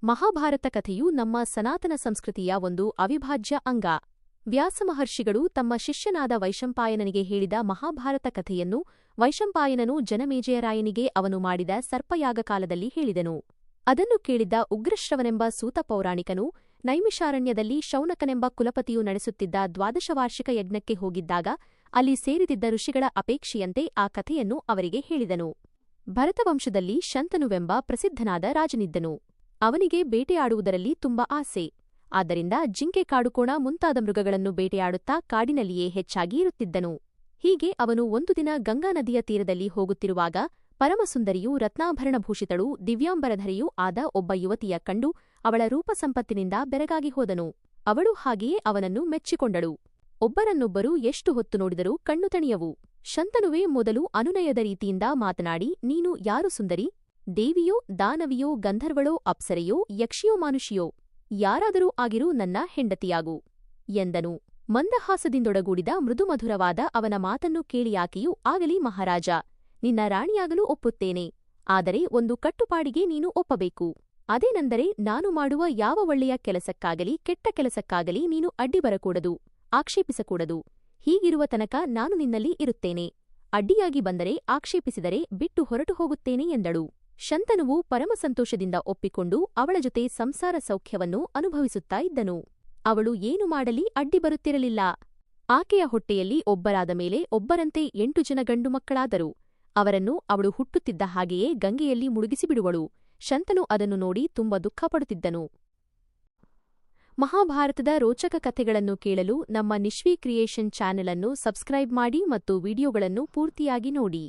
ಮಹಾಭಾರತ ಕಥೆಯು ನಮ್ಮ ಸನಾತನ ಸಂಸ್ಕೃತಿಯ ಒಂದು ಅವಿಭಾಜ್ಯ ಅಂಗ. ವ್ಯಾಸಮಹರ್ಷಿಗಳು ತಮ್ಮ ಶಿಷ್ಯನಾದ ವೈಶಂಪಾಯನನಿಗೆ ಹೇಳಿದ ಮಹಾಭಾರತ ಕಥೆಯನ್ನು ವೈಶಂಪಾಯನನು ಜನಮೇಜಯರಾಯನಿಗೆ ಅವನು ಮಾಡಿದ ಸರ್ಪಯಾಗ ಕಾಲದಲ್ಲಿ ಹೇಳಿದನು. ಅದನ್ನು ಕೇಳಿದ್ದ ಉಗ್ರಶ್ರವನೆಂಬ ಸೂತ ಪೌರಾಣಿಕನು ನೈಮಿಷಾರಣ್ಯದಲ್ಲಿ ಶೌನಕನೆಂಬ ಕುಲಪತಿಯು ನಡೆಸುತ್ತಿದ್ದ ದ್ವಾದಶವಾರ್ಷಿಕ ಯಜ್ಞಕ್ಕೆ ಹೋಗಿದ್ದಾಗ ಅಲ್ಲಿ ಸೇರಿದಿದ್ದ ಋಷಿಗಳ ಅಪೇಕ್ಷೆಯಂತೆ ಆ ಕಥೆಯನ್ನು ಅವರಿಗೆ ಹೇಳಿದನು. ಭರತವಂಶದಲ್ಲಿ ಶಂತನುವೆಂಬ ಪ್ರಸಿದ್ಧನಾದ ರಾಜನಿದ್ದನು. ಅವನಿಗೆ ಬೇಟೆಯಾಡುವುದರಲ್ಲಿ ತುಂಬ ಆಸೆ. ಆದ್ದರಿಂದ ಜಿಂಕೆ, ಕಾಡುಕೋಣ ಮುಂತಾದ ಮೃಗಗಳನ್ನು ಬೇಟೆಯಾಡುತ್ತಾ ಕಾಡಿನಲ್ಲಿಯೇ ಹೆಚ್ಚಾಗಿ ಇರುತ್ತಿದ್ದನು. ಹೀಗೆ ಅವನು ಒಂದು ದಿನ ಗಂಗಾ ನದಿಯ ತೀರದಲ್ಲಿ ಹೋಗುತ್ತಿರುವಾಗ ಪರಮಸುಂದರಿಯೂ ರತ್ನಾಭರಣಭೂಷಿತಳೂ ದಿವ್ಯಾಂಬರಧರೆಯೂ ಆದ ಒಬ್ಬ ಯುವತಿಯ ಕಂಡು ಅವಳ ರೂಪಸಂಪತ್ತಿನಿಂದ ಬೆರಗಾಗಿ ಹೋದನು. ಅವಳು ಹಾಗೆಯೇ ಅವನನ್ನು ಮೆಚ್ಚಿಕೊಂಡಳು. ಒಬ್ಬರನ್ನೊಬ್ಬರು ಎಷ್ಟು ಹೊತ್ತು ನೋಡಿದರೂ ಕಣ್ಣು ತಣಿಯವು. ಶಂತನುವೇ ಮೊದಲು ಅನುನಯದ ರೀತಿಯಿಂದ ಮಾತನಾಡಿ, ನೀನು ಯಾರು ಸುಂದರಿ? ದೇವಿಯೋ, ದಾನವಿಯೋ, ಗಂಧರ್ವಳೋ, ಅಪ್ಸರೆಯೋ, ಯಕ್ಷಿಯೋ, ಮಾನುಷಿಯೋ? ಯಾರಾದರೂ ಆಗಿರು, ನನ್ನ ಹೆಂಡತಿಯಾಗು ಎಂದನು. ಮಂದಹಾಸದಿಂದೊಡಗೂಡಿದ ಮೃದುಮಧುರವಾದ ಅವನ ಮಾತನ್ನು ಕೇಳಿ ಆಕೆಯು, ಆಗಲಿ ಮಹಾರಾಜ, ನಿನ್ನ ರಾಣಿಯಾಗಲು ಒಪ್ಪುತ್ತೇನೆ. ಆದರೆ ಒಂದು ಕಟ್ಟುಪಾಡಿಗೆ ನೀನು ಒಪ್ಪಬೇಕು. ಅದೇನೆಂದರೆ, ನಾನು ಮಾಡುವ ಯಾವ ಒಳ್ಳೆಯ ಕೆಲಸಕ್ಕಾಗಲಿ ಕೆಟ್ಟ ಕೆಲಸಕ್ಕಾಗಲಿ ನೀನು ಅಡ್ಡಿ ಬರಕೂಡದು, ಆಕ್ಷೇಪಿಸಕೂಡದು. ಹೀಗಿರುವ ತನಕ ನಾನು ನಿನ್ನಲ್ಲಿ ಇರುತ್ತೇನೆ. ಅಡ್ಡಿಯಾಗಿ ಬಂದರೆ, ಆಕ್ಷೇಪಿಸಿದರೆ ಬಿಟ್ಟು ಹೊರಟು ಹೋಗುತ್ತೇನೆ ಎಂದಳು. ಶಂತನುವು ಪರಮಸಂತೋಷದಿಂದ ಒಪ್ಪಿಕೊಂಡು ಅವಳ ಜೊತೆ ಸಂಸಾರ ಸೌಖ್ಯವನ್ನು ಅನುಭವಿಸುತ್ತಾ ಇದ್ದನು. ಅವಳು ಏನು ಮಾಡಲಿ ಅಡ್ಡಿ ಬರುತ್ತಿರಲಿಲ್ಲ. ಆಕೆಯ ಹೊಟ್ಟೆಯಲ್ಲಿ ಒಬ್ಬರಾದ ಮೇಲೆ ಒಬ್ಬರಂತೆ 8 ಜನ ಗಂಡು ಮಕ್ಕಳಾದರು. ಅವರನ್ನು ಅವಳು ಹುಟ್ಟುತ್ತಿದ್ದ ಹಾಗೆಯೇ ಗಂಗೆಯಲ್ಲಿ ಮುಳುಗಿಸಿಬಿಡುವಳು. ಶಂತನು ಅದನ್ನು ನೋಡಿ ತುಂಬ ದುಃಖಪಡುತ್ತಿದ್ದನು. ಮಹಾಭಾರತದ ರೋಚಕ ಕಥೆಗಳನ್ನು ಕೇಳಲು ನಮ್ಮ ನಿಶ್ವಿ ಕ್ರಿಯೇಷನ್ ಚಾನೆಲ್ ಅನ್ನು ಸಬ್ಸ್ಕ್ರೈಬ್ ಮಾಡಿ ಮತ್ತು ವಿಡಿಯೋಗಳನ್ನು ಪೂರ್ತಿಯಾಗಿ ನೋಡಿ.